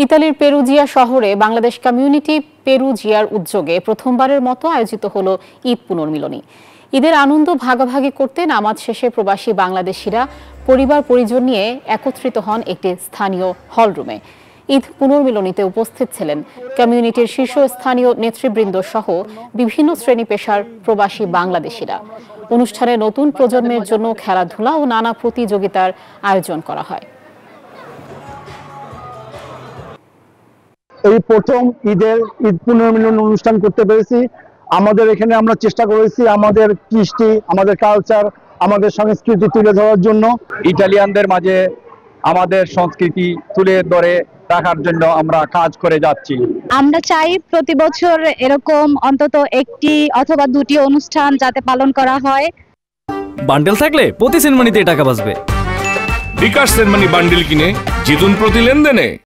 ইতালির পেরুজিয়া শহরে বাংলাদেশ কমিউনিটি পেরুজিয়ার উদ্যোগে প্রথমবারের মতো আয়োজিত হলো ঈদ পুনর্মিলনী। ঈদের আনন্দ ভাগাভাগি করতে নামাজ শেষে প্রবাসী বাংলাদেশিরা পরিবার পরিজন নিয়ে একত্রিত হন একটি স্থানীয় হলরুমে। ঈদ পুনর্মিলনীতে উপস্থিত ছিলেন কমিউনিটির শীর্ষস্থানীয় নেতৃবৃন্দ সহ বিভিন্ন শ্রেণী পেশার প্রবাসী বাংলাদেশিরা। অনুষ্ঠানে নতুন প্রজন্মের জন্য খেলাধুলা ও নানা প্রতিযোগিতার আয়োজন করা হয়। এই প্রথম ঈদ পুনর্মিলন অনুষ্ঠান করতে পেরেছি। আমাদের এখানে আমরা চেষ্টা করেছি আমাদের কৃষ্টি, আমাদের কালচার, আমাদের সংস্কৃতি তুলে ধরার জন্য। ইটালিয়ানদের মাঝে আমাদের সংস্কৃতি তুলে ধরে রাখার জন্য আমরা কাজ করে যাচ্ছি। আমরা চাই প্রতি বছর এরকম অন্তত একটি অথবা দুটি অনুষ্ঠান যাতে পালন করা হয়। বান্ডেল থাকলে প্রতি সেনমানিতে টাকা বাঁচবে। বিকাশ সেনমানি বান্ডেল কিনে জিতুন প্রতি লেনদেনে।